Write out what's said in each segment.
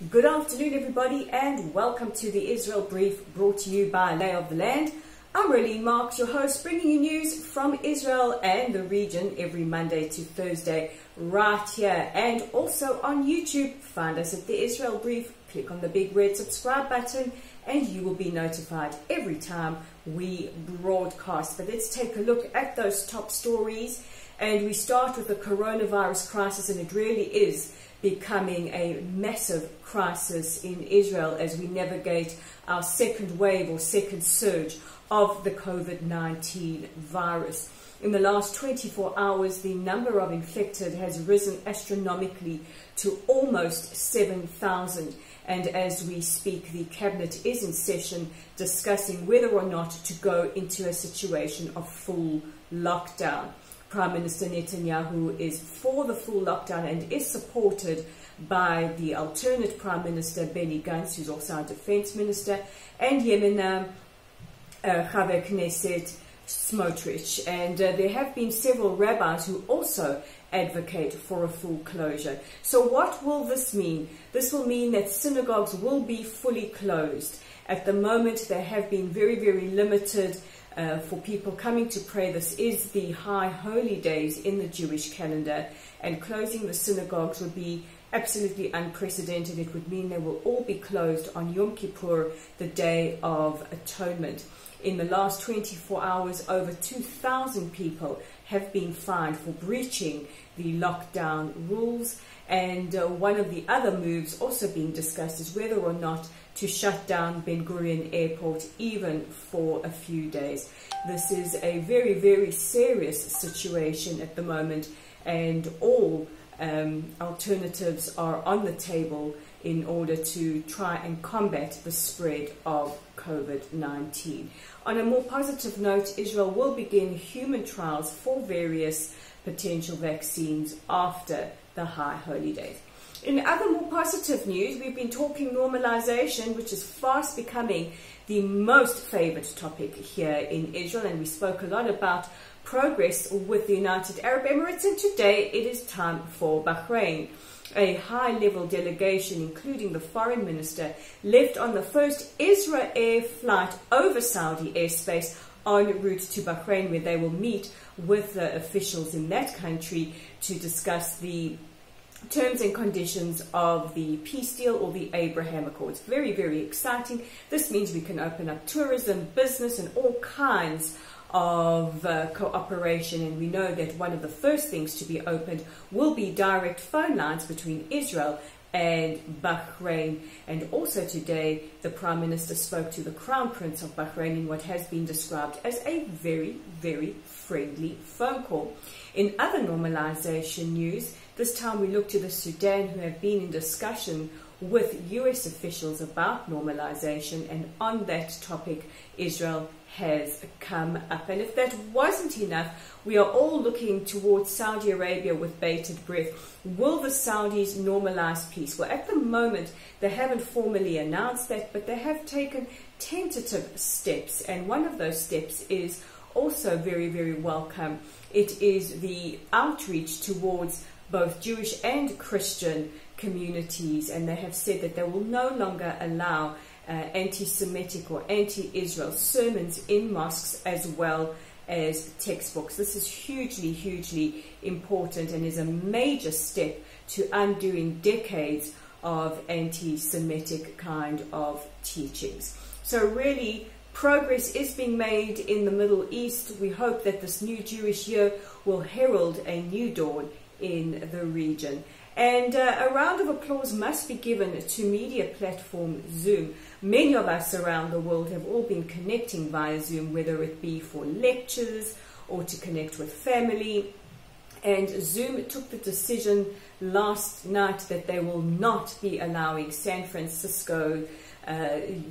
Good afternoon, everybody, and welcome to the Israel Brief, brought to you by Lay of the Land. I'm Raylene Marks, your host, bringing you news from Israel and the region every Monday to Thursday right here, and also on YouTube. Find us at the Israel Brief, click on the big red subscribe button, and you will be notified every time we broadcast. But let's take a look at those top stories, and we start with the coronavirus crisis, and it really is becoming a massive crisis in Israel as we navigate our second wave or second surge of the COVID-19 virus. In the last 24 hours, the number of infected has risen astronomically to almost 7,000. And as we speak, the cabinet is in session discussing whether or not to go into a situation of full lockdown. Prime Minister Netanyahu is for the full lockdown and is supported by the alternate Prime Minister Benny Gantz, who's also our Defense Minister, and Yemena Chaver Knesset Smotrich. And there have been several rabbis who also advocate for a full closure. So what will this mean? This will mean that synagogues will be fully closed. At the moment, they have been very, very limited for people coming to pray. This is the high holy days in the Jewish calendar, and closing the synagogues would be absolutely unprecedented. It would mean they will all be closed on Yom Kippur, the Day of Atonement. In the last 24 hours, over 2,000 people have been fined for breaching the lockdown rules. And one of the other moves also being discussed is whether or not to shut down Ben Gurion Airport even for a few days. This is a very, very serious situation at the moment, and all alternatives are on the table in order to try and combat the spread of COVID-19. On a more positive note, Israel will begin human trials for various potential vaccines after the high holy days. In other more positive news, we've been talking normalization, which is fast becoming the most favored topic here in Israel, and we spoke a lot about progress with the United Arab Emirates, and today it is time for Bahrain. A high-level delegation, including the foreign minister, left on the first Israel Air flight over Saudi airspace en route to Bahrain, where they will meet with the officials in that country to discuss the terms and conditions of the peace deal or the Abraham Accords. Very, very exciting. This means we can open up tourism, business, and all kinds of cooperation, and we know that one of the first things to be opened will be direct phone lines between Israel and Bahrain. And also today, the Prime Minister spoke to the Crown Prince of Bahrain in what has been described as a very, very friendly phone call. In other normalization news, this time we look to the Sudan, who have been in discussion with US officials about normalization, and on that topic, Israel has come up. And if that wasn't enough, we are all looking towards Saudi Arabia with bated breath. Will the Saudis normalize peace? Well, at the moment, they haven't formally announced that, but they have taken tentative steps, and one of those steps is also very, very welcome. It is the outreach towards both Jewish and Christian communities, and they have said that they will no longer allow anti-Semitic or anti-Israel sermons in mosques as well as textbooks. This is hugely, hugely important and is a major step to undoing decades of anti-Semitic kind of teachings. So really, progress is being made in the Middle East. We hope that this new Jewish year will herald a new dawn in the region. And a round of applause must be given to media platform Zoom. Many of us around the world have all been connecting via Zoom, whether it be for lectures or to connect with family. And Zoom took the decision last night that they will not be allowing San Francisco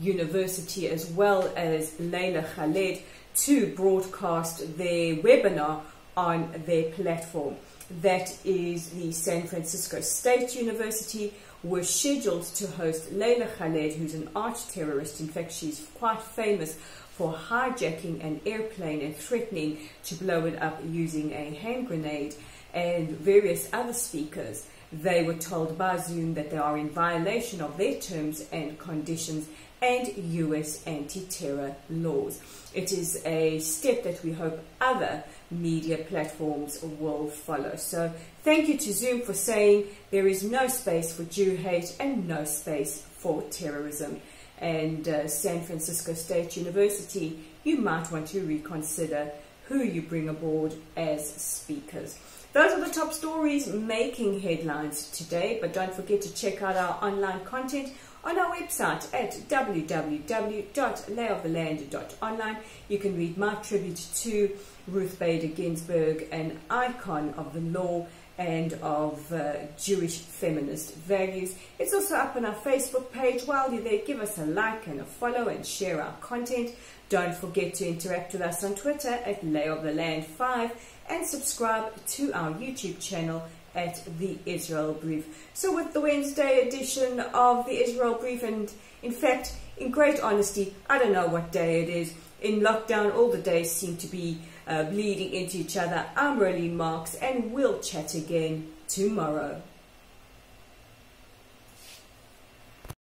University as well as Leila Khaled to broadcast their webinar on their platform. That is the San Francisco State University, were scheduled to host Leila Khaled, who's an arch terrorist. In fact, she's quite famous for hijacking an airplane and threatening to blow it up using a hand grenade, and various other speakers. they were told by Zoom that they are in violation of their terms and conditions and US anti-terror laws. It is a step that we hope other media platforms will follow. So thank you to Zoom for saying there is no space for Jew hate and no space for terrorism. And San Francisco State University, you might want to reconsider who you bring aboard as speakers. Those are the top stories making headlines today, but don't forget to check out our online content on our website at www.layoftheland.online. You can read my tribute to Ruth Bader Ginsburg, an icon of the law and of Jewish feminist values. It's also up on our Facebook page. While you're there, give us a like and a follow and share our content. Don't forget to interact with us on Twitter at LayOfTheLand5 and subscribe to our YouTube channel at The Israel Brief. So with the Wednesday edition of The Israel Brief, and in fact, in great honesty, I don't know what day it is. In lockdown, all the days seem to be bleeding into each other. I'm Rolene Marks, and we'll chat again tomorrow.